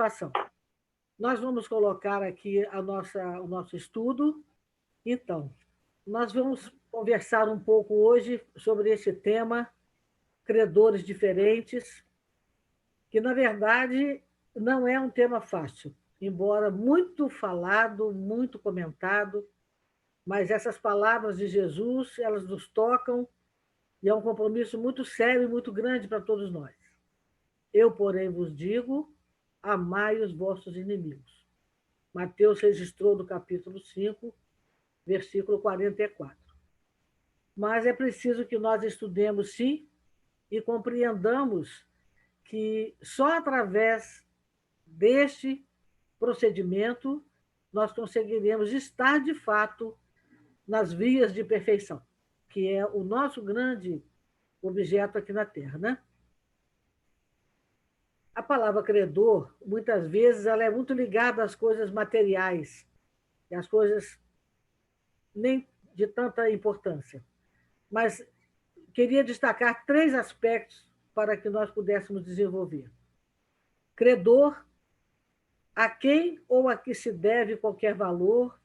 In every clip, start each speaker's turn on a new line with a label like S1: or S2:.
S1: satisfação. Nós vamos colocar aqui o nosso estudo. Então, nós vamos conversar um pouco hoje sobre esse tema, credores diferentes, que, na verdade, não é um tema fácil, embora muito falado, muito comentado, mas essas palavras de Jesus, elas nos tocam e é um compromisso muito sério e muito grande para todos nós. Eu, porém, vos digo, amai os vossos inimigos. Mateus registrou no capítulo 5, versículo 44. Mas é preciso que nós estudemos, sim, e compreendamos que só através deste procedimento nós conseguiremos estar, de fato, nas vias de perfeição, que é o nosso grande objeto aqui na Terra, né? A palavra credor, muitas vezes, ela é muito ligada às coisas materiais, e às coisas nem de tanta importância. Mas queria destacar 3 aspectos para que nós pudéssemos desenvolver. Credor, a quem ou a que se deve qualquer valor,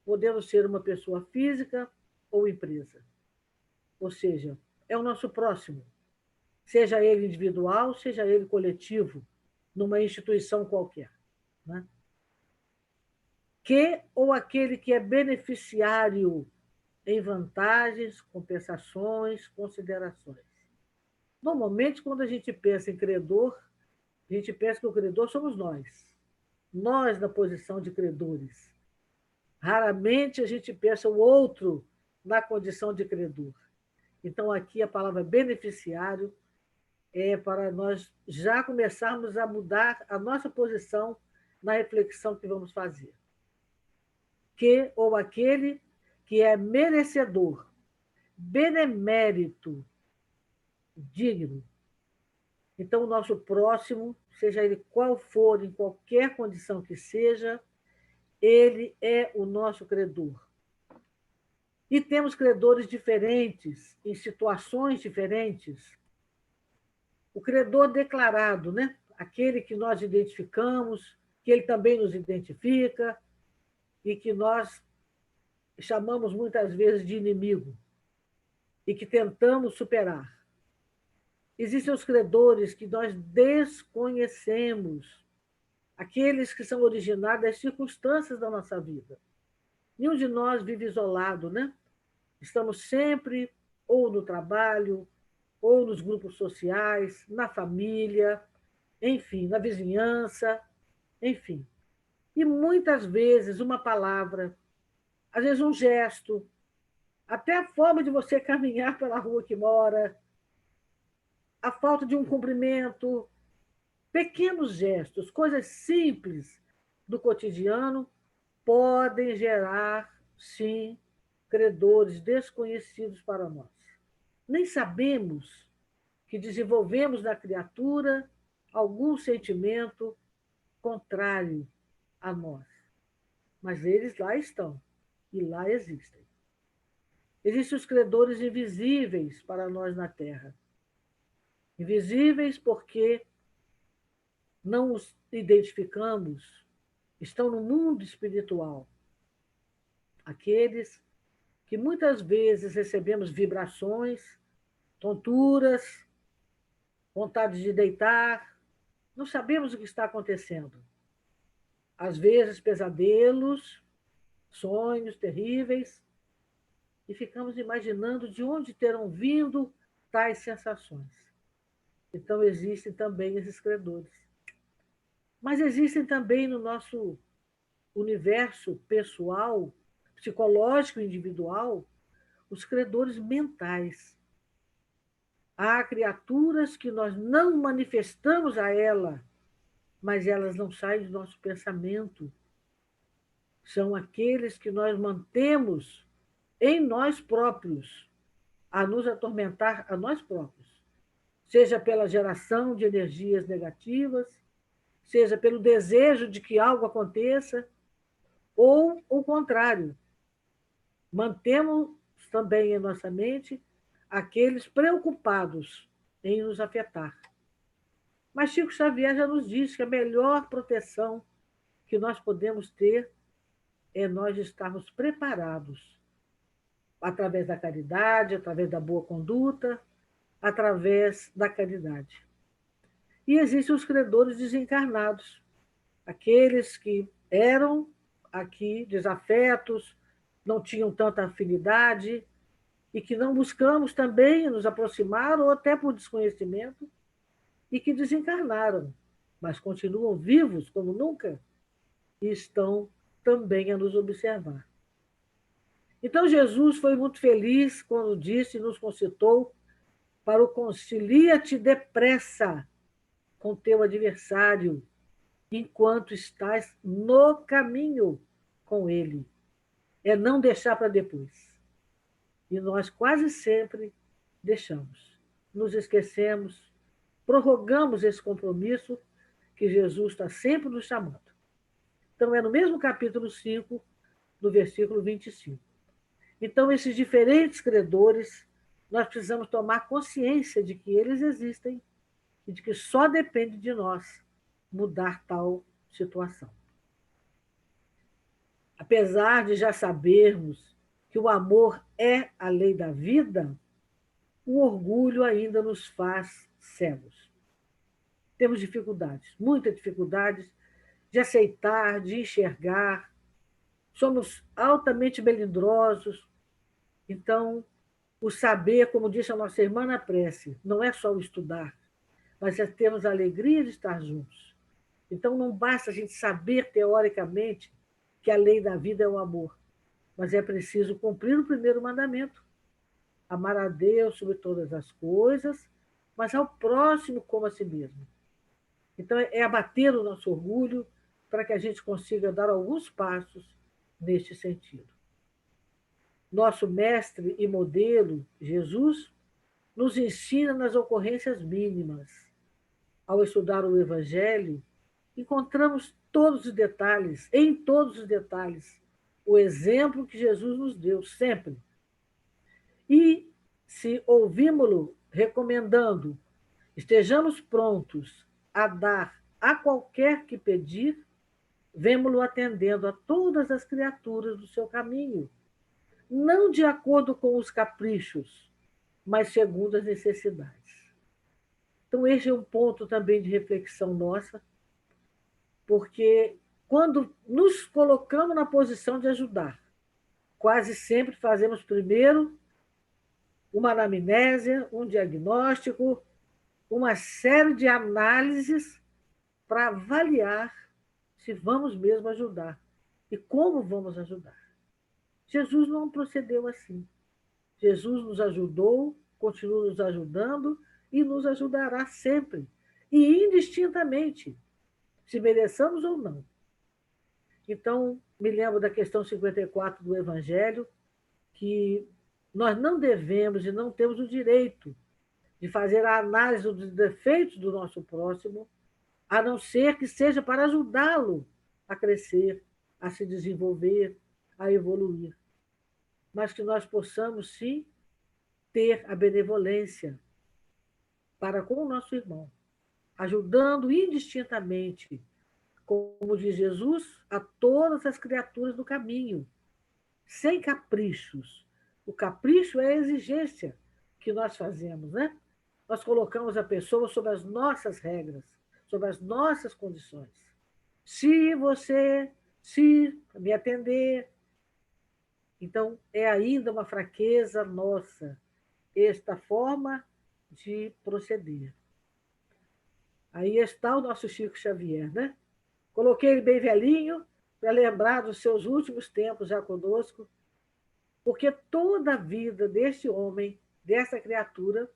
S1: podendo ser uma pessoa física ou empresa. Ou seja, é o nosso próximo, seja ele individual, seja ele coletivo, numa instituição qualquer. Né? Que ou aquele que é beneficiário em vantagens, compensações, considerações. Normalmente, quando a gente pensa em credor, a gente pensa que o credor somos nós na posição de credores. Raramente a gente pensa o outro na condição de credor. Então, aqui a palavra beneficiário é para nós já começarmos a mudar a nossa posição na reflexão que vamos fazer. Que ou aquele que é merecedor, benemérito, digno. Então, o nosso próximo, seja ele qual for, em qualquer condição que seja, ele é o nosso credor. E temos credores diferentes, em situações diferentes. O credor declarado, né? Aquele que nós identificamos, que ele também nos identifica e que nós chamamos muitas vezes de inimigo e que tentamos superar. Existem os credores que nós desconhecemos, aqueles que são originários das circunstâncias da nossa vida. Nenhum de nós vive isolado, né? Estamos sempre ou no trabalho, ou nos grupos sociais, na família, enfim, na vizinhança, enfim. E muitas vezes uma palavra, às vezes um gesto, até a forma de você caminhar pela rua que mora, a falta de um cumprimento, pequenos gestos, coisas simples do cotidiano, podem gerar, sim, credores desconhecidos para nós. Nem sabemos que desenvolvemos na criatura algum sentimento contrário a nós. Mas eles lá estão e lá existem. Existem os credores invisíveis para nós na Terra. Invisíveis porque não os identificamos, estão no mundo espiritual. Aqueles que muitas vezes recebemos vibrações, tonturas, vontade de deitar, não sabemos o que está acontecendo. Às vezes, pesadelos, sonhos terríveis, e ficamos imaginando de onde terão vindo tais sensações. Então, existem também esses credores. Mas existem também no nosso universo pessoal, psicológico individual, os credores mentais. Há criaturas que nós não manifestamos a ela, mas elas não saem do nosso pensamento. São aqueles que nós mantemos em nós próprios, a nos atormentar a nós próprios, seja pela geração de energias negativas, seja pelo desejo de que algo aconteça, ou o contrário. Mantemos também em nossa mente aqueles preocupados em nos afetar. Mas Chico Xavier já nos diz que a melhor proteção que nós podemos ter é nós estarmos preparados através da caridade, através da boa conduta, através da caridade. E existem os credores desencarnados, aqueles que eram aqui desafetos, não tinham tanta afinidade e que não buscamos também nos aproximar, ou até por desconhecimento, e que desencarnaram, mas continuam vivos como nunca e estão também a nos observar. Então, Jesus foi muito feliz quando disse e nos concitou para o concilia-te depressa com teu adversário, enquanto estás no caminho com ele. É não deixar para depois. E nós quase sempre deixamos. Nos esquecemos, prorrogamos esse compromisso que Jesus está sempre nos chamando. Então, é no mesmo capítulo 5, no versículo 25. Então, esses diferentes credores, nós precisamos tomar consciência de que eles existem e de que só depende de nós mudar tal situação. Apesar de já sabermos que o amor é a lei da vida, o orgulho ainda nos faz cegos. Temos dificuldades, muitas dificuldades de aceitar, de enxergar. Somos altamente melindrosos. Então, o saber, como disse a nossa irmã na prece, não é só o estudar, mas é termos a alegria de estar juntos. Então, não basta a gente saber teoricamente que a lei da vida é o amor, mas é preciso cumprir o primeiro mandamento: amar a Deus sobre todas as coisas, mas ao próximo como a si mesmo. Então, é abater o nosso orgulho para que a gente consiga dar alguns passos neste sentido. Nosso mestre e modelo, Jesus, nos ensina nas ocorrências mínimas. Ao estudar o Evangelho, encontramos todos os detalhes, em todos os detalhes, o exemplo que Jesus nos deu, sempre. E, se ouvimos-lo recomendando, estejamos prontos a dar a qualquer que pedir, vemo-lo atendendo a todas as criaturas do seu caminho, não de acordo com os caprichos, mas segundo as necessidades. Então, este é um ponto também de reflexão nossa, porque quando nos colocamos na posição de ajudar, quase sempre fazemos primeiro uma anamnésia, um diagnóstico, uma série de análises para avaliar se vamos mesmo ajudar e como vamos ajudar. Jesus não procedeu assim. Jesus nos ajudou, continua nos ajudando e nos ajudará sempre, e indistintamente, se mereçamos ou não. Então, me lembro da questão 54 do Evangelho, que nós não devemos e não temos o direito de fazer a análise dos defeitos do nosso próximo, a não ser que seja para ajudá-lo a crescer, a se desenvolver, a evoluir. Mas que nós possamos, sim, ter a benevolência para com o nosso irmão, ajudando indistintamente, como diz Jesus, a todas as criaturas do caminho, sem caprichos. O capricho é a exigência que nós fazemos, né? Nós colocamos a pessoa sob as nossas regras, sob as nossas condições. Se me atender. Então, é ainda uma fraqueza nossa esta forma de proceder. Aí está o nosso Chico Xavier, né? Coloquei ele bem velhinho para lembrar dos seus últimos tempos já conosco, porque toda a vida deste homem, dessa criatura,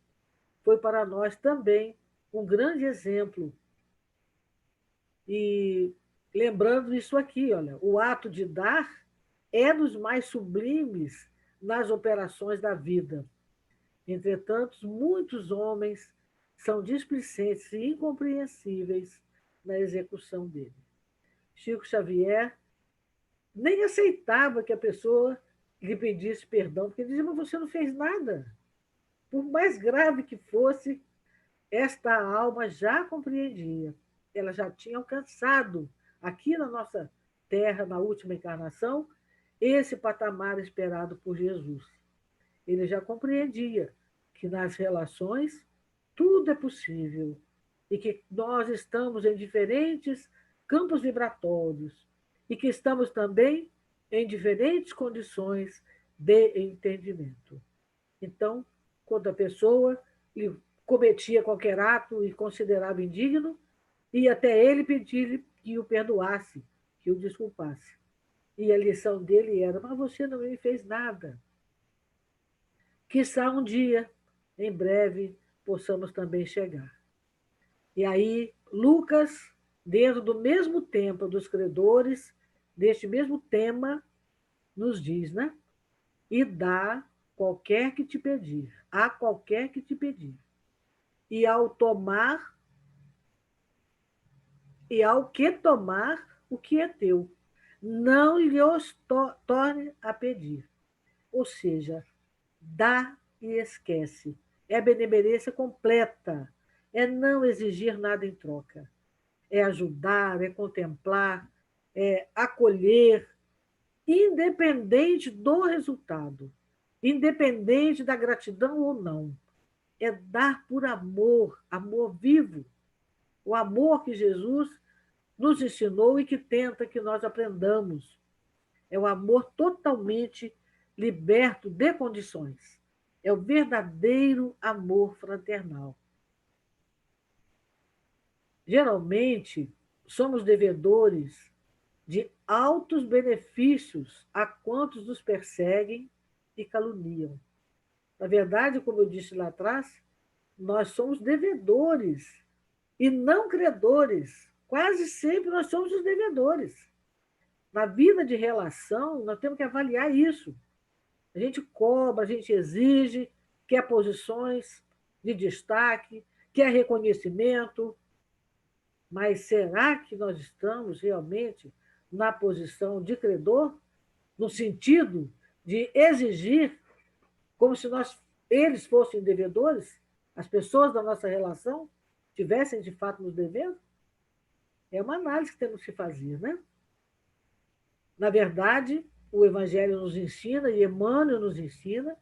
S1: foi para nós também um grande exemplo. E lembrando isso aqui, olha, o ato de dar é dos mais sublimes nas operações da vida. Entretanto, muitos homens são displicentes e incompreensíveis na execução dele. Chico Xavier nem aceitava que a pessoa lhe pedisse perdão, porque ele dizia, mas você não fez nada. Por mais grave que fosse, esta alma já compreendia, ela já tinha alcançado, aqui na nossa terra, na última encarnação, esse patamar esperado por Jesus. Ele já compreendia que nas relações tudo é possível e que nós estamos em diferentes campos vibratórios e que estamos também em diferentes condições de entendimento. Então, quando a pessoa cometia qualquer ato e considerava indigno, ia até ele pedir que o perdoasse, que o desculpasse. E a lição dele era: mas você não me fez nada. Quiçá um dia, em breve, possamos também chegar. E aí, Lucas, dentro do mesmo templo dos credores, deste mesmo tema, nos diz, né? E dá qualquer que te pedir, a qualquer que te pedir. E ao tomar, e ao que tomar o que é teu, não lhe os torne a pedir. Ou seja, dá e esquece. É benemerência completa. É não exigir nada em troca. É ajudar, é contemplar, é acolher, independente do resultado, independente da gratidão ou não. É dar por amor, amor vivo, o amor que Jesus nos ensinou e que tenta que nós aprendamos. É o amor totalmente liberto de condições. É o verdadeiro amor fraternal. Geralmente, somos devedores de altos benefícios a quantos nos perseguem e caluniam. Na verdade, como eu disse lá atrás, nós somos devedores e não credores. Quase sempre nós somos os devedores. Na vida de relação, nós temos que avaliar isso. A gente cobra, a gente exige, quer posições de destaque, quer reconhecimento, mas será que nós estamos realmente na posição de credor, no sentido de exigir, como se eles fossem devedores, as pessoas da nossa relação tivessem de fato nos devendo? É uma análise que temos que fazer, né? Na verdade, o Evangelho nos ensina, e Emmanuel nos ensina,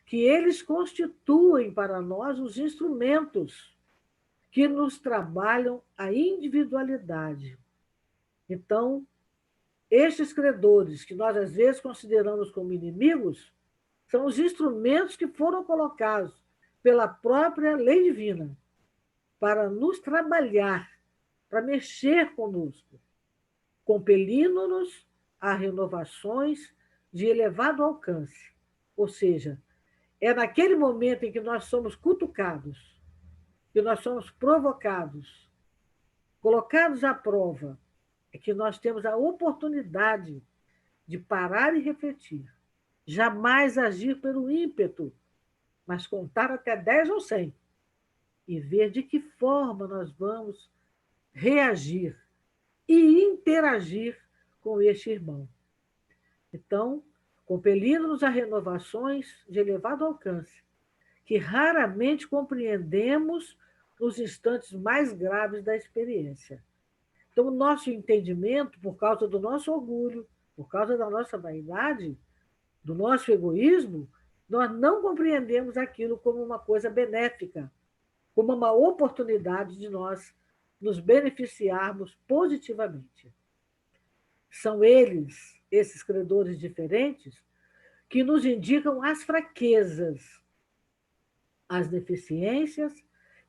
S1: que eles constituem para nós os instrumentos que nos trabalham a individualidade. Então, estes credores, que nós às vezes consideramos como inimigos, são os instrumentos que foram colocados pela própria lei divina para nos trabalhar, para mexer conosco, compelindo-nos a renovações de elevado alcance. Ou seja, é naquele momento em que nós somos cutucados, que nós somos provocados, colocados à prova, é que nós temos a oportunidade de parar e refletir. Jamais agir pelo ímpeto, mas contar até 10 ou 100 e ver de que forma nós vamos reagir e interagir com este irmão. Então, compelindo-nos a renovações de elevado alcance, que raramente compreendemos nos instantes mais graves da experiência. Então, o nosso entendimento, por causa do nosso orgulho, por causa da nossa vaidade, do nosso egoísmo, nós não compreendemos aquilo como uma coisa benéfica, como uma oportunidade de nós nos beneficiarmos positivamente. São eles, esses credores diferentes, que nos indicam as fraquezas, as deficiências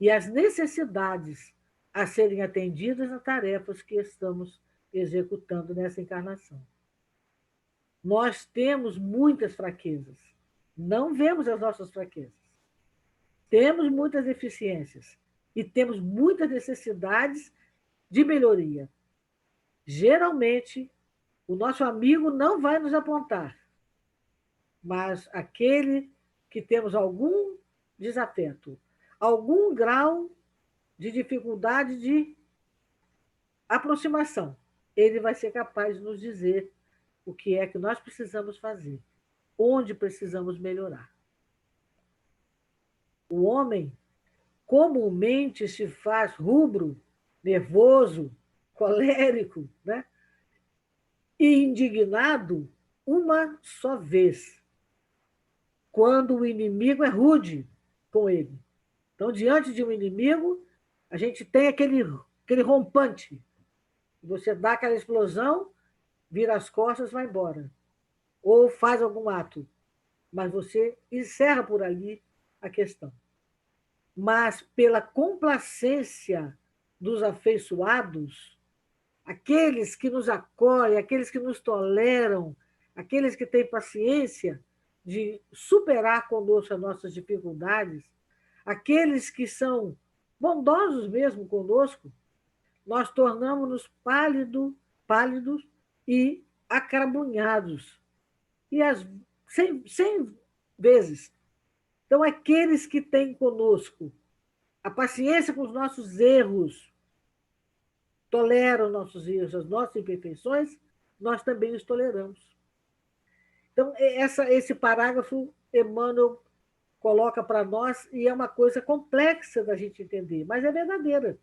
S1: e as necessidades a serem atendidas nas tarefas que estamos executando nessa encarnação. Nós temos muitas fraquezas, não vemos as nossas fraquezas. Temos muitas deficiências e temos muitas necessidades de melhoria. Geralmente, o nosso amigo não vai nos apontar, mas aquele que temos algum desafeto, algum grau de dificuldade de aproximação, ele vai ser capaz de nos dizer o que é que nós precisamos fazer, onde precisamos melhorar. O homem comumente se faz rubro, nervoso, colérico, né? E indignado uma só vez, quando o inimigo é rude com ele. Então, diante de um inimigo, a gente tem aquele rompante. Você dá aquela explosão, vira as costas, vai embora. Ou faz algum ato. Mas você encerra por ali a questão. Mas pela complacência dos afeiçoados, aqueles que nos acolhem, aqueles que nos toleram, aqueles que têm paciência de superar conosco as nossas dificuldades, aqueles que são bondosos mesmo conosco, nós tornamos-nos pálidos e acarabunhados. E 100 vezes. Então, aqueles que têm conosco a paciência com os nossos erros, toleram nossos erros, as nossas imperfeições, nós também os toleramos. Então, esse parágrafo, Emmanuel coloca para nós, e é uma coisa complexa da gente entender, mas é verdadeira.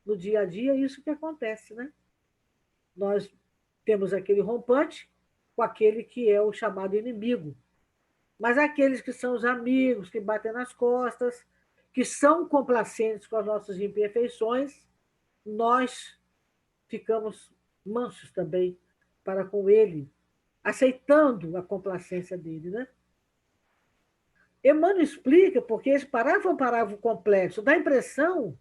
S1: No dia a dia, é isso que acontece, né? Nós temos aquele rompante com aquele que é o chamado inimigo. Mas aqueles que são os amigos, que batem nas costas, que são complacentes com as nossas imperfeições, nós ficamos mansos também para com ele, aceitando a complacência dele, né? Emmanuel explica, porque esse parágrafo é um parágrafo complexo, dá a impressão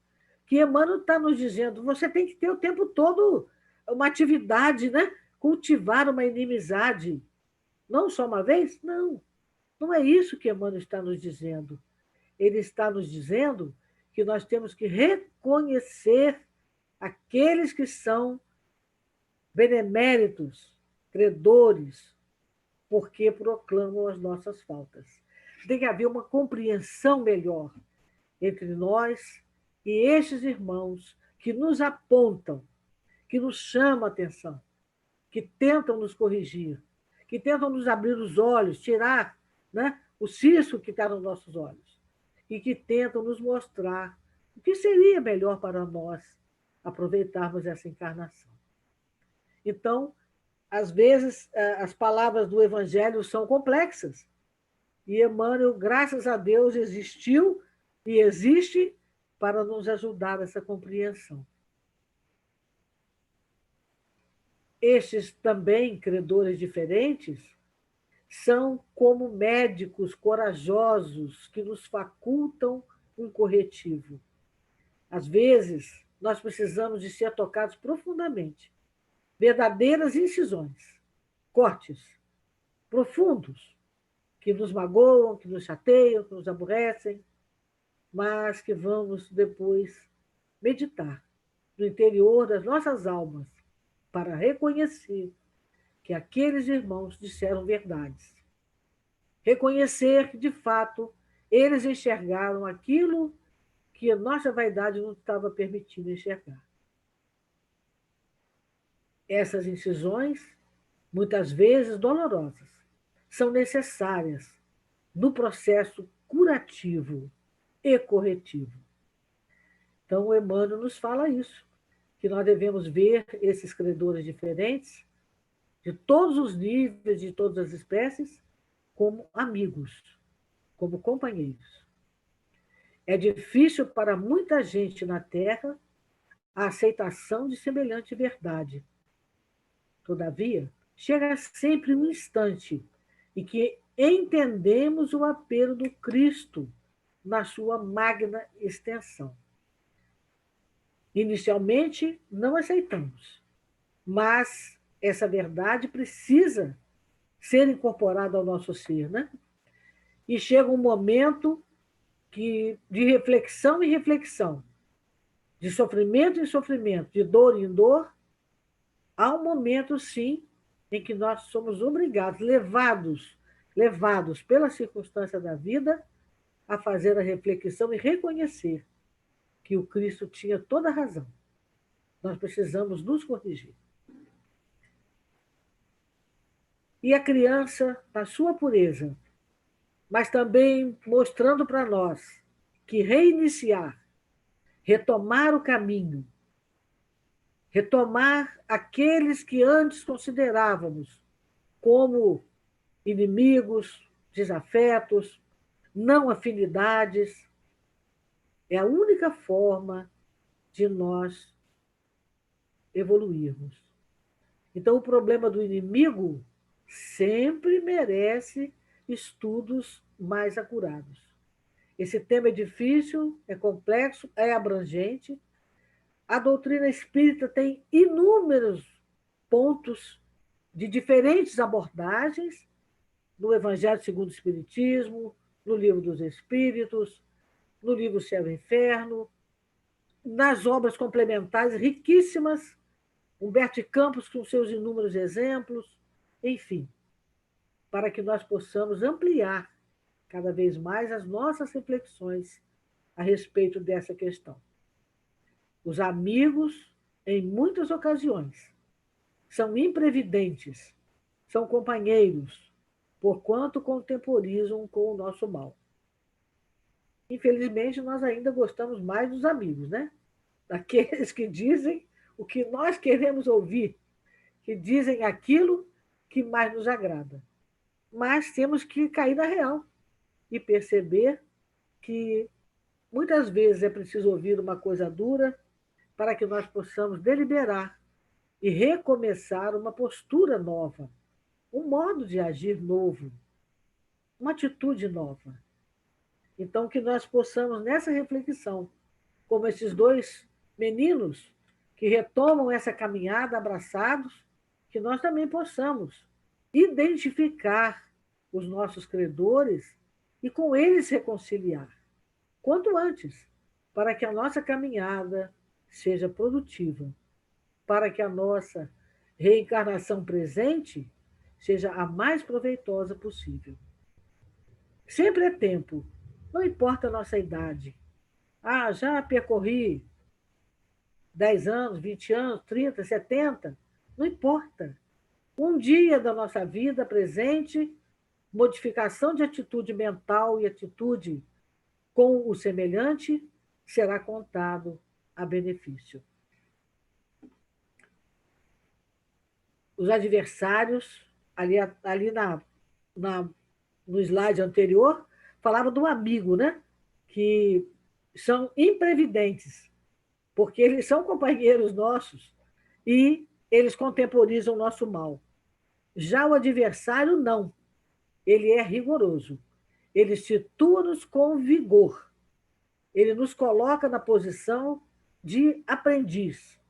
S1: que Emmanuel está nos dizendo, você tem que ter o tempo todo uma atividade, né? Cultivar uma inimizade. Não só uma vez? Não. Não é isso que Emmanuel está nos dizendo. Ele está nos dizendo que nós temos que reconhecer aqueles que são beneméritos, credores, porque proclamam as nossas faltas. Tem que haver uma compreensão melhor entre nós e estes irmãos que nos apontam, que nos chamam a atenção, que tentam nos corrigir, que tentam nos abrir os olhos, tirar, né, o cisco que está nos nossos olhos, e que tentam nos mostrar o que seria melhor para nós aproveitarmos essa encarnação. Então, às vezes, as palavras do Evangelho são complexas, e Emmanuel, graças a Deus, existiu e existe para nos ajudar nessa compreensão. Estes também, credores diferentes, são como médicos corajosos que nos facultam um corretivo. Às vezes, nós precisamos de ser tocados profundamente, verdadeiras incisões, cortes profundos, que nos magoam, que nos chateiam, que nos aborrecem, mas que vamos depois meditar no interior das nossas almas para reconhecer que aqueles irmãos disseram verdades. Reconhecer que, de fato, eles enxergaram aquilo que a nossa vaidade não estava permitindo enxergar. Essas incisões, muitas vezes dolorosas, são necessárias no processo curativo e corretivo. Então, o Emmanuel nos fala isso, que nós devemos ver esses credores diferentes, de todos os níveis, de todas as espécies, como amigos, como companheiros. É difícil para muita gente na Terra a aceitação de semelhante verdade. Todavia, chega sempre um instante em que entendemos o apelo do Cristo na sua magna extensão. Inicialmente, não aceitamos, mas essa verdade precisa ser incorporada ao nosso ser, né? E chega um momento de reflexão em reflexão, de sofrimento em sofrimento, de dor em dor, há um momento, sim, em que nós somos obrigados, levados pela circunstância da vida, a fazer a reflexão e reconhecer que o Cristo tinha toda a razão. Nós precisamos nos corrigir. E a criança, na sua pureza, mas também mostrando para nós que reiniciar, retomar o caminho, retomar aqueles que antes considerávamos como inimigos, desafetos, não afinidades. É a única forma de nós evoluirmos. Então, o problema do inimigo sempre merece estudos mais acurados. Esse tema é difícil, é complexo, é abrangente. A doutrina espírita tem inúmeros pontos de diferentes abordagens no Evangelho segundo o Espiritismo, no Livro dos Espíritos, no livro Céu e Inferno, nas obras complementares riquíssimas, Humberto Campos com seus inúmeros exemplos, enfim, para que nós possamos ampliar cada vez mais as nossas reflexões a respeito dessa questão. Os amigos, em muitas ocasiões, são imprevidentes, são companheiros, porquanto contemporizam com o nosso mal. Infelizmente, nós ainda gostamos mais dos amigos, né? Daqueles que dizem o que nós queremos ouvir, que dizem aquilo que mais nos agrada. Mas temos que cair na real e perceber que muitas vezes é preciso ouvir uma coisa dura para que nós possamos deliberar e recomeçar uma postura nova, um modo de agir novo, uma atitude nova. Então, que nós possamos, nessa reflexão, como esses dois meninos que retomam essa caminhada abraçados, que nós também possamos identificar os nossos credores e com eles reconciliar, quanto antes, para que a nossa caminhada seja produtiva, para que a nossa reencarnação presente seja a mais proveitosa possível. Sempre é tempo, não importa a nossa idade. Ah, já percorri 10 anos, 20 anos, 30, 70, não importa. Um dia da nossa vida presente, modificação de atitude mental e atitude com o semelhante será contado a benefício. Os adversários, ali no slide anterior, falavam do amigo, né? Que são imprevidentes, porque eles são companheiros nossos e eles contemporizam o nosso mal. Já o adversário, não. Ele é rigoroso. Ele situa-nos com vigor. Ele nos coloca na posição de aprendiz.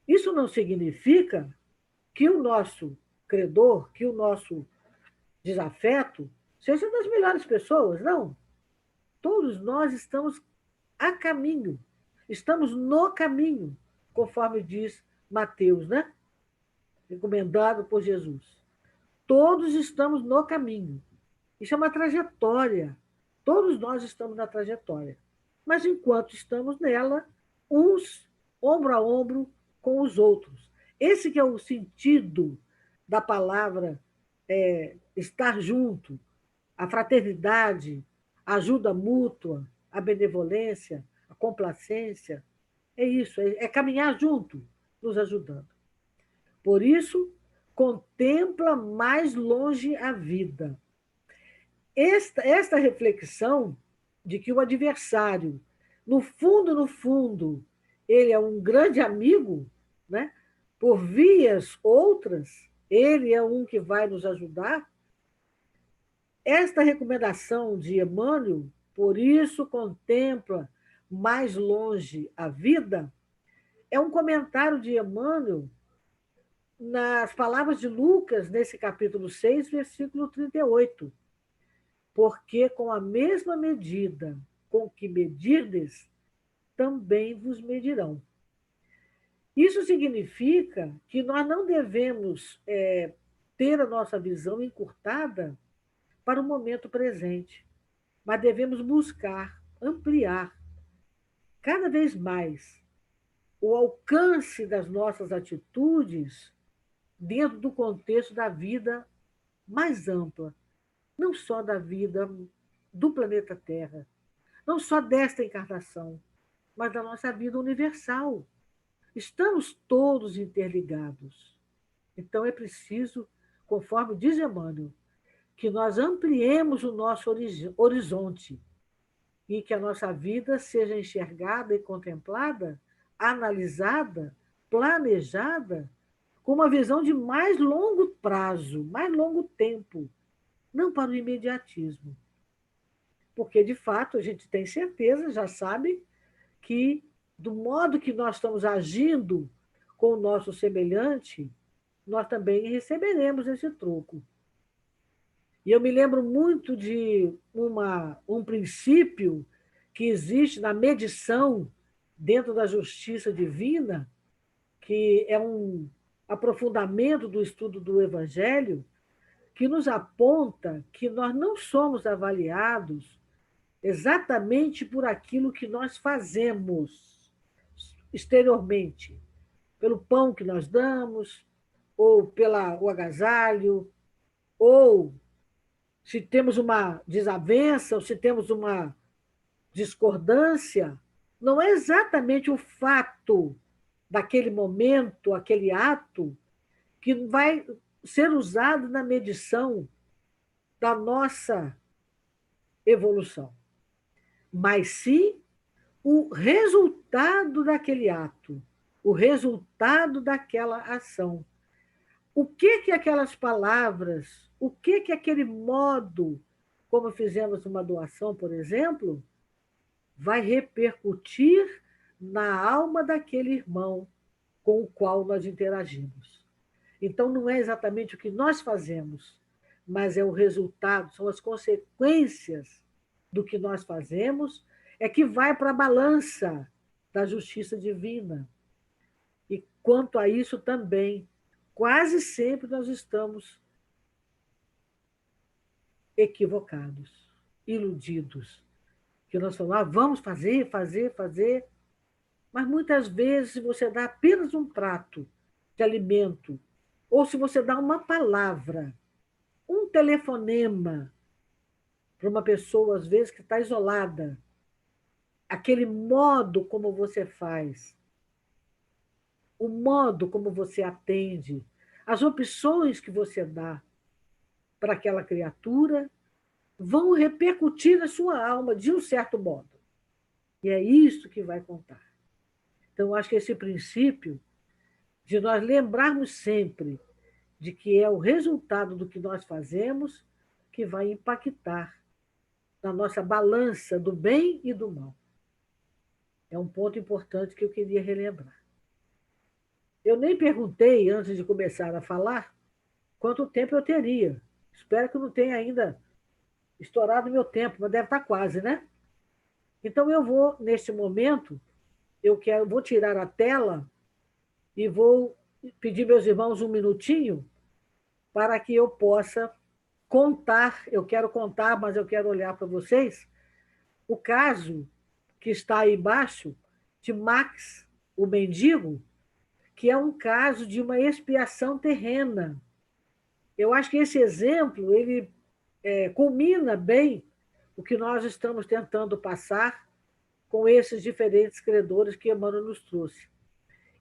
S1: Isso não significa que o nosso credor, que o nosso desafeto, seja das melhores pessoas, não. Todos nós estamos a caminho, estamos no caminho, conforme diz Mateus, né? Recomendado por Jesus. Todos estamos no caminho. Isso é uma trajetória. Todos nós estamos na trajetória. Mas enquanto estamos nela, uns ombro a ombro com os outros. Esse que é o sentido da palavra estar junto, a fraternidade, a ajuda mútua, a benevolência, a complacência. É isso, é caminhar junto, nos ajudando. Por isso, contempla mais longe a vida. Esta reflexão de que o adversário, no fundo, ele é um grande amigo, né? Por vias outras, ele é um que vai nos ajudar. Esta recomendação de Emmanuel, por isso contempla mais longe a vida, é um comentário de Emmanuel nas palavras de Lucas, nesse capítulo 6, versículo 38. Porque com a mesma medida com que medirdes, também vos medirão. Isso significa que nós não devemos ter a nossa visão encurtada para o momento presente, mas devemos buscar ampliar cada vez mais o alcance das nossas atitudes dentro do contexto da vida mais ampla, não só da vida do planeta Terra, não só desta encarnação, mas da nossa vida universal. Estamos todos interligados. Então é preciso, conforme diz Emmanuel, que nós ampliemos o nosso horizonte e que a nossa vida seja enxergada e contemplada, analisada, planejada, com uma visão de mais longo prazo, mais longo tempo, não para o imediatismo. Porque, de fato, a gente tem certeza, já sabe, que do modo que nós estamos agindo com o nosso semelhante, nós também receberemos esse troco. E eu me lembro muito de um princípio que existe na medição dentro da justiça divina, que é um aprofundamento do estudo do Evangelho, que nos aponta que nós não somos avaliados exatamente por aquilo que nós fazemos exteriormente, pelo pão que nós damos, ou pelo agasalho, ou se temos uma desavença, ou se temos uma discordância, não é exatamente o fato daquele momento, aquele ato, que vai ser usado na medição da nossa evolução, mas sim o resultado daquele ato, o resultado daquela ação. O que aquelas palavras, o que aquele modo, como fizemos uma doação, por exemplo, vai repercutir na alma daquele irmão com o qual nós interagimos. Então, não é exatamente o que nós fazemos, mas é o resultado, são as consequências do que nós fazemos, é que vai para a balança da justiça divina. E quanto a isso também, quase sempre nós estamos equivocados, iludidos. Que nós falamos, vamos fazer, fazer, fazer, mas muitas vezes, se você dá apenas um prato de alimento, ou se você dá uma palavra, um telefonema para uma pessoa, às vezes, que está isolada, aquele modo como você faz, o modo como você atende, as opções que você dá para aquela criatura, vão repercutir na sua alma de um certo modo. E é isso que vai contar. Então, acho que esse princípio de nós lembrarmos sempre de que é o resultado do que nós fazemos que vai impactar na nossa balança do bem e do mal. É um ponto importante que eu queria relembrar. Eu nem perguntei, antes de começar a falar, quanto tempo eu teria. Espero que não tenha ainda estourado o meu tempo, mas deve estar quase, né? Então, eu vou, neste momento, vou tirar a tela e vou pedir meus irmãos um minutinho para que eu possa contar. Eu quero contar, mas eu quero olhar para vocês o caso que está aí embaixo de Max, o mendigo, que é um caso de uma expiação terrena. Eu acho que esse exemplo ele culmina bem o que nós estamos tentando passar com esses diferentes credores que Emmanuel nos trouxe.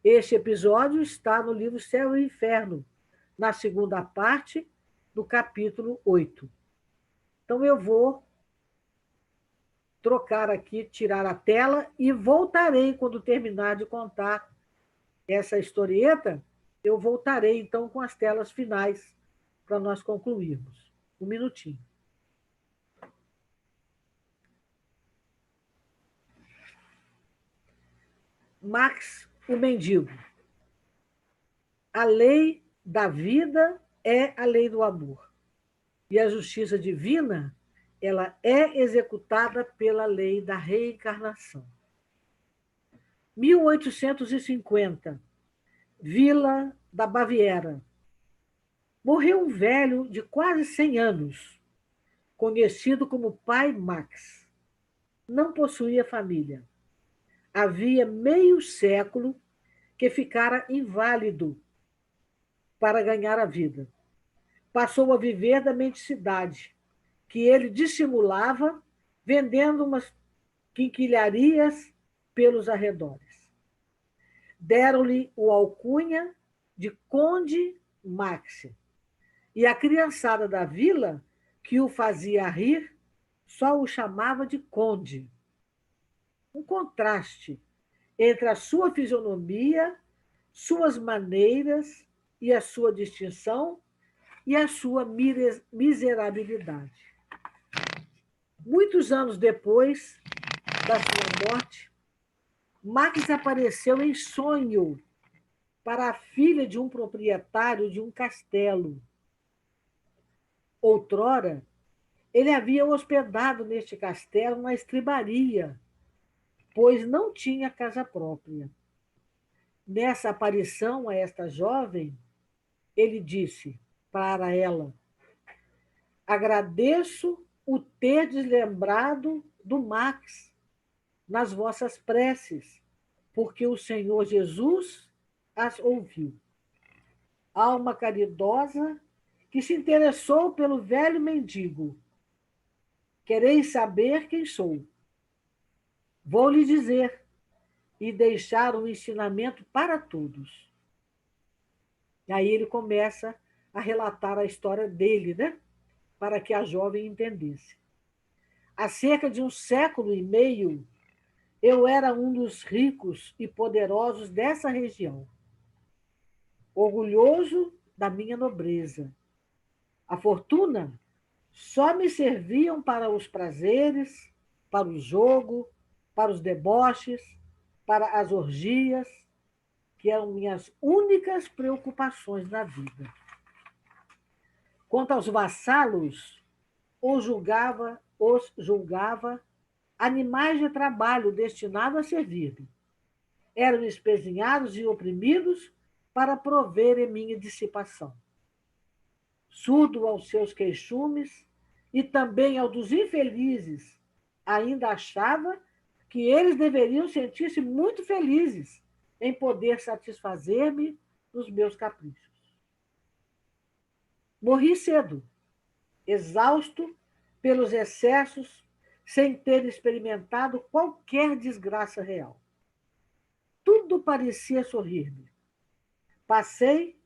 S1: Este episódio está no livro Céu e Inferno, na segunda parte do capítulo 8. Então, eu vou trocar aqui, tirar a tela e voltarei quando terminar de contar essa historieta. Eu voltarei, então, com as telas finais para nós concluirmos. Um minutinho. Max, o mendigo. A lei da vida é a lei do amor. E a justiça divina, ela é executada pela lei da reencarnação. 1850, Vila da Baviera. Morreu um velho de quase 100 anos, conhecido como Pai Max. Não possuía família. Havia meio século que ficara inválido para ganhar a vida. Passou a viver da mendicidade, que ele dissimulava vendendo umas quinquilharias pelos arredores. Deram-lhe o alcunha de Conde Maxi, e a criançada da vila, que o fazia rir, só o chamava de Conde. Um contraste entre a sua fisionomia, suas maneiras e a sua distinção e a sua miserabilidade. Muitos anos depois da sua morte, Max apareceu em sonho para a filha de um proprietário de um castelo. Outrora, ele havia hospedado neste castelo na estribaria, pois não tinha casa própria. Nessa aparição a esta jovem, ele disse para ela: agradeço o terdes lembrado do Max nas vossas preces, porque o Senhor Jesus as ouviu. Alma caridosa que se interessou pelo velho mendigo. Quereis saber quem sou? Vou lhe dizer e deixar um ensinamento para todos. E aí ele começa a relatar a história dele, né? Para que a jovem entendesse. Há cerca de 1 século e meio, eu era um dos ricos e poderosos dessa região, orgulhoso da minha nobreza. A fortuna só me serviam para os prazeres, para o jogo, para os deboches, para as orgias, que eram minhas únicas preocupações na vida. Quanto aos vassalos, os julgava animais de trabalho destinados a servir-me. Eram espezinhados e oprimidos para prover minha dissipação. Surdo aos seus queixumes e também ao dos infelizes, ainda achava que eles deveriam sentir-se muito felizes em poder satisfazer-me nos meus caprichos. Morri cedo, exausto pelos excessos, sem ter experimentado qualquer desgraça real. Tudo parecia sorrir-me. Passei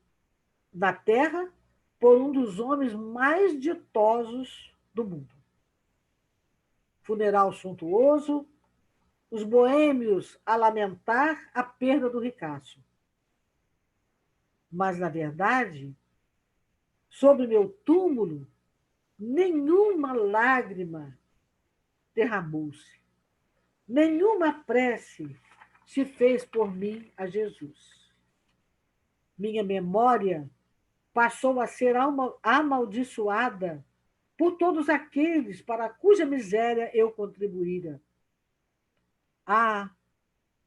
S1: na terra por um dos homens mais ditosos do mundo. Funeral suntuoso, os boêmios a lamentar a perda do ricaço. Mas, na verdade, sobre meu túmulo, nenhuma lágrima derramou-se, nenhuma prece se fez por mim a Jesus. Minha memória passou a ser amaldiçoada por todos aqueles para cuja miséria eu contribuíra. Ah,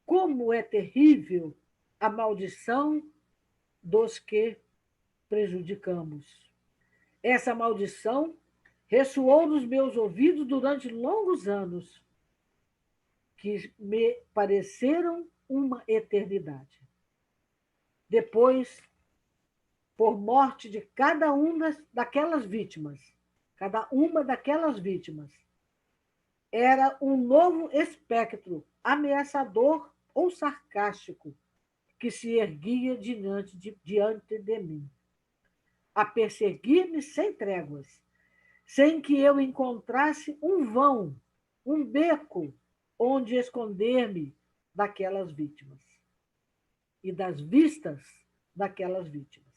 S1: como é terrível a maldição dos que prejudicamos. Essa maldição ressoou nos meus ouvidos durante longos anos, que me pareceram uma eternidade. Depois, por morte de cada uma daquelas vítimas, era um novo espectro ameaçador ou sarcástico que se erguia diante de mim, a perseguir-me sem tréguas, sem que eu encontrasse um vão, um beco onde esconder-me daquelas vítimas e das vistas daquelas vítimas.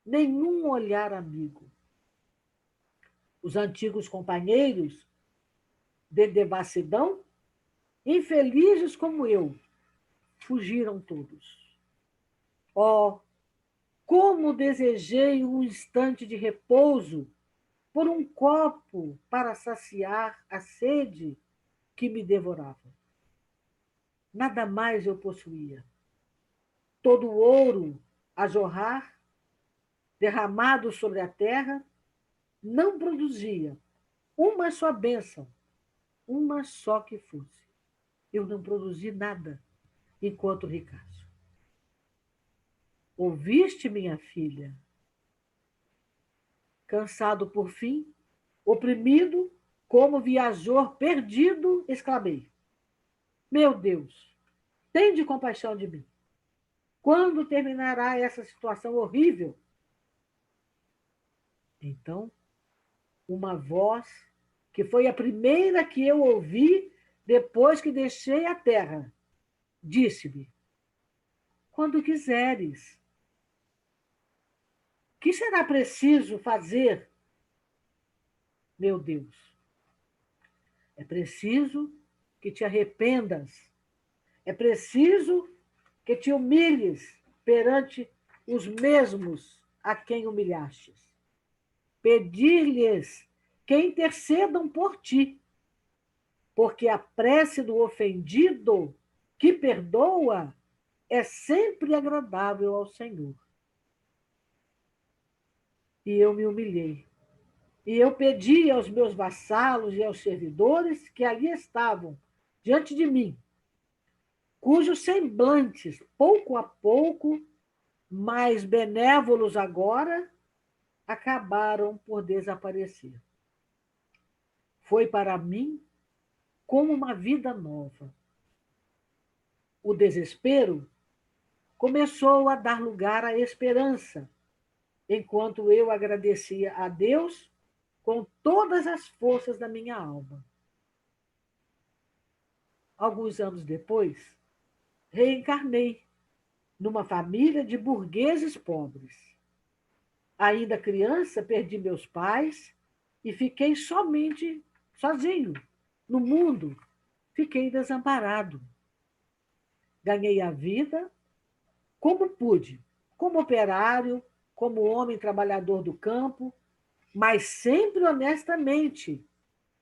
S1: Nenhum olhar amigo. Os antigos companheiros de devassidão, infelizes como eu, fugiram todos. Oh, como desejei um instante de repouso por um copo para saciar a sede que me devorava. Nada mais eu possuía. Todo o ouro a jorrar, derramado sobre a terra, não produzia uma só bênção, uma só que fosse. Eu não produzi nada enquanto ricaço. Ouviste, minha filha? Cansado por fim, oprimido, como viajor perdido, exclamei. Meu Deus, tende compaixão de mim. Quando terminará essa situação horrível? Então, uma voz, que foi a primeira que eu ouvi depois que deixei a terra, disse-me: quando quiseres. O que será preciso fazer? Meu Deus, é preciso que te arrependas. É preciso que te humilhes perante os mesmos a quem humilhastes. Pedir-lhes que intercedam por ti, porque a prece do ofendido que perdoa é sempre agradável ao Senhor. E eu me humilhei. E eu pedi aos meus vassalos e aos servidores que ali estavam, diante de mim, cujos semblantes, pouco a pouco, mais benévolos agora, acabaram por desaparecer. Foi para mim como uma vida nova. O desespero começou a dar lugar à esperança, enquanto eu agradecia a Deus com todas as forças da minha alma. Alguns anos depois, reencarnei numa família de burgueses pobres. Ainda criança, perdi meus pais e fiquei somente sozinho no mundo. Fiquei desamparado. Ganhei a vida como pude, como operário, como homem trabalhador do campo, mas sempre honestamente,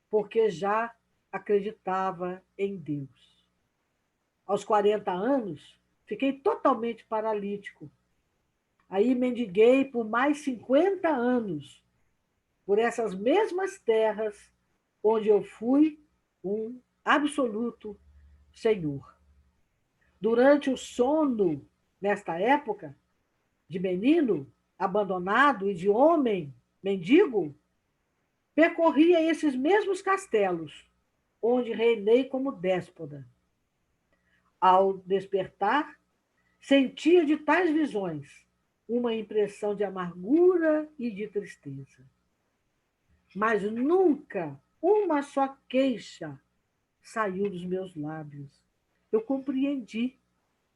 S1: porque já acreditava em Deus. Aos 40 anos, fiquei totalmente paralítico. Aí mendiguei por mais 50 anos, por essas mesmas terras onde eu fui um absoluto senhor. Durante o sono, nesta época, de menino, abandonado e de homem, mendigo, percorria esses mesmos castelos, onde reinei como déspota. Ao despertar, sentia de tais visões uma impressão de amargura e de tristeza. Mas nunca uma só queixa saiu dos meus lábios. Eu compreendi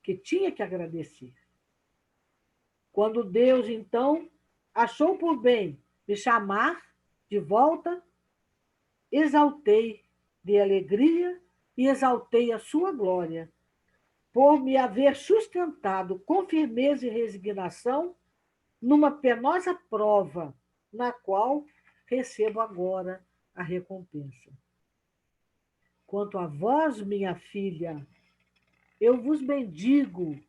S1: que tinha que agradecer. Quando Deus, então, achou por bem me chamar de volta, exaltei de alegria e exaltei a sua glória, por me haver sustentado com firmeza e resignação numa penosa prova, na qual recebo agora a recompensa. Quanto a vós, minha filha, eu vos bendigo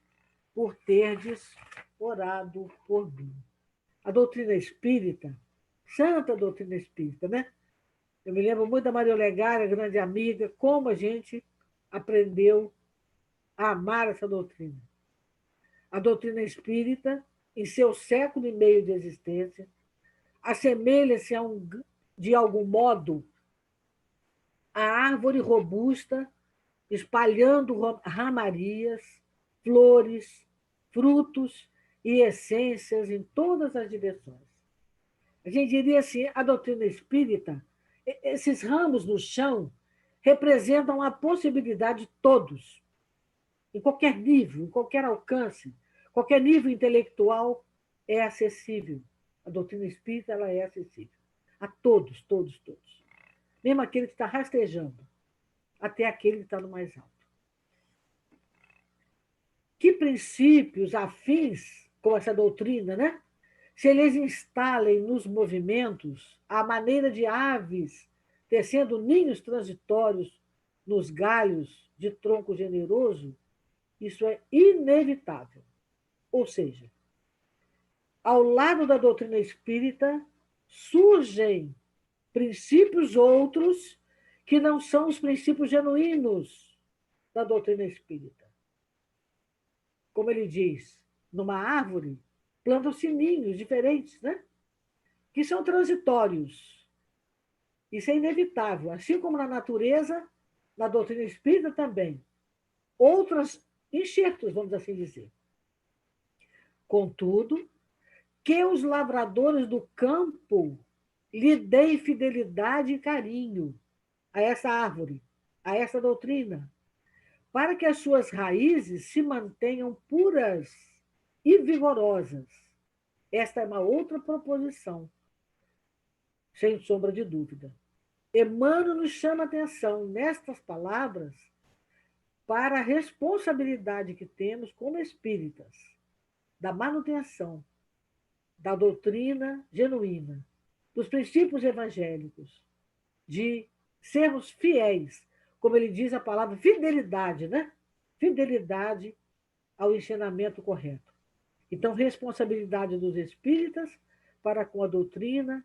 S1: por terdes orado por mim. A doutrina espírita, santa doutrina espírita, né? Eu me lembro muito da Maria Olegária, grande amiga, como a gente aprendeu a amar essa doutrina. A doutrina espírita, em seu século e meio de existência, assemelha-se de algum modo, à árvore robusta, espalhando ramarias, flores, frutos e essências em todas as direções. A gente diria assim, a doutrina espírita, esses ramos no chão representam a possibilidade de todos, em qualquer nível, em qualquer alcance, qualquer nível intelectual é acessível. A doutrina espírita ela é acessível a todos, todos, todos. Mesmo aquele que está rastejando, até aquele que está no mais alto. Que princípios afins com essa doutrina, né? Se eles instalem nos movimentos a maneira de aves tecendo ninhos transitórios nos galhos de tronco generoso, isso é inevitável. Ou seja, ao lado da doutrina espírita, surgem princípios outros que não são os princípios genuínos da doutrina espírita. Como ele diz, numa árvore, plantam-se ninhos diferentes, né? Que são transitórios. Isso é inevitável. Assim como na natureza, na doutrina espírita também. outros enxertos, vamos assim dizer. Contudo, que os lavradores do campo lhe deem fidelidade e carinho a essa árvore, a essa doutrina, para que as suas raízes se mantenham puras e vigorosas. Esta é uma outra proposição, sem sombra de dúvida. Emmanuel nos chama a atenção nestas palavras para a responsabilidade que temos como espíritas, da manutenção da doutrina genuína, dos princípios evangélicos, de sermos fiéis, como ele diz a palavra fidelidade, né? Fidelidade ao ensinamento correto. Então, responsabilidade dos espíritas para com a doutrina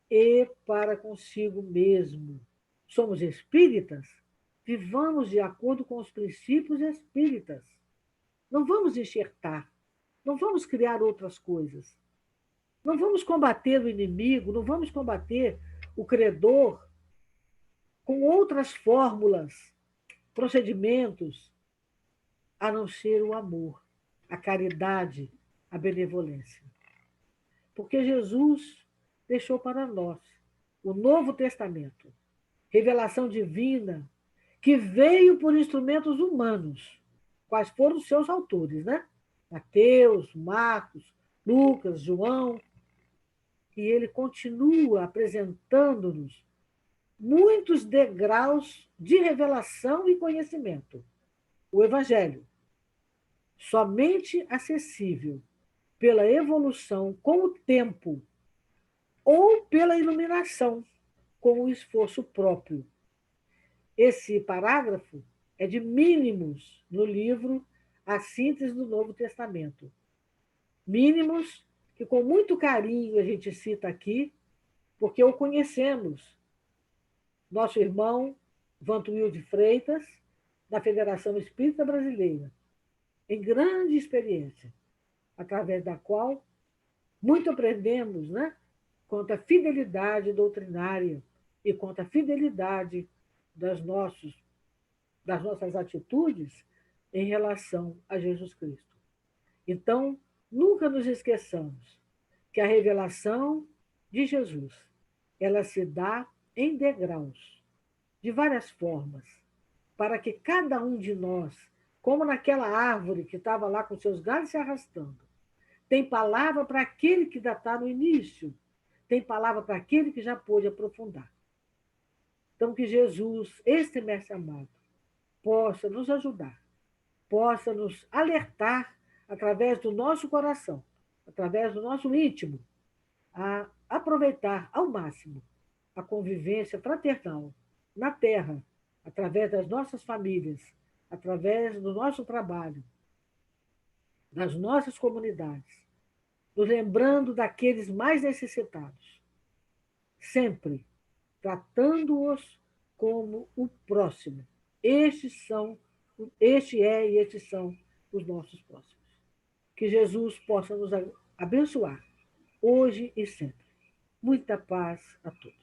S1: e para consigo mesmo. Somos espíritas? Vivamos de acordo com os princípios espíritas. Não vamos enxertar, não vamos criar outras coisas. Não vamos combater o inimigo, não vamos combater o credor com outras fórmulas, procedimentos, a não ser o amor, a caridade, a benevolência. Porque Jesus deixou para nós o Novo Testamento, revelação divina, que veio por instrumentos humanos. Quais foram os seus autores, né? Mateus, Marcos, Lucas, João. E ele continua apresentando-nos muitos degraus de revelação e conhecimento. O Evangelho, somente acessível pela evolução com o tempo ou pela iluminação com o esforço próprio. Esse parágrafo é de mínimos no livro A Síntese do Novo Testamento. Mínimos que com muito carinho a gente cita aqui, porque o conhecemos. Nosso irmão Vantuil de Freitas, da Federação Espírita Brasileira, em grande experiência, através da qual muito aprendemos, né? Quanto à fidelidade doutrinária e quanto à fidelidade das nossas atitudes em relação a Jesus Cristo. Então, nunca nos esqueçamos que a revelação de Jesus, ela se dá em degraus, de várias formas, para que cada um de nós, como naquela árvore que estava lá com seus galhos se arrastando, tem palavra para aquele que ainda está no início, tem palavra para aquele que já pôde aprofundar. Então, que Jesus, este mestre amado, possa nos ajudar, possa nos alertar através do nosso coração, através do nosso íntimo, a aproveitar ao máximo a convivência fraternal na Terra, através das nossas famílias, através do nosso trabalho, das nossas comunidades, nos lembrando daqueles mais necessitados, sempre tratando-os como o próximo. Este é e estes são os nossos próximos. Que Jesus possa nos abençoar, hoje e sempre. Muita paz a todos.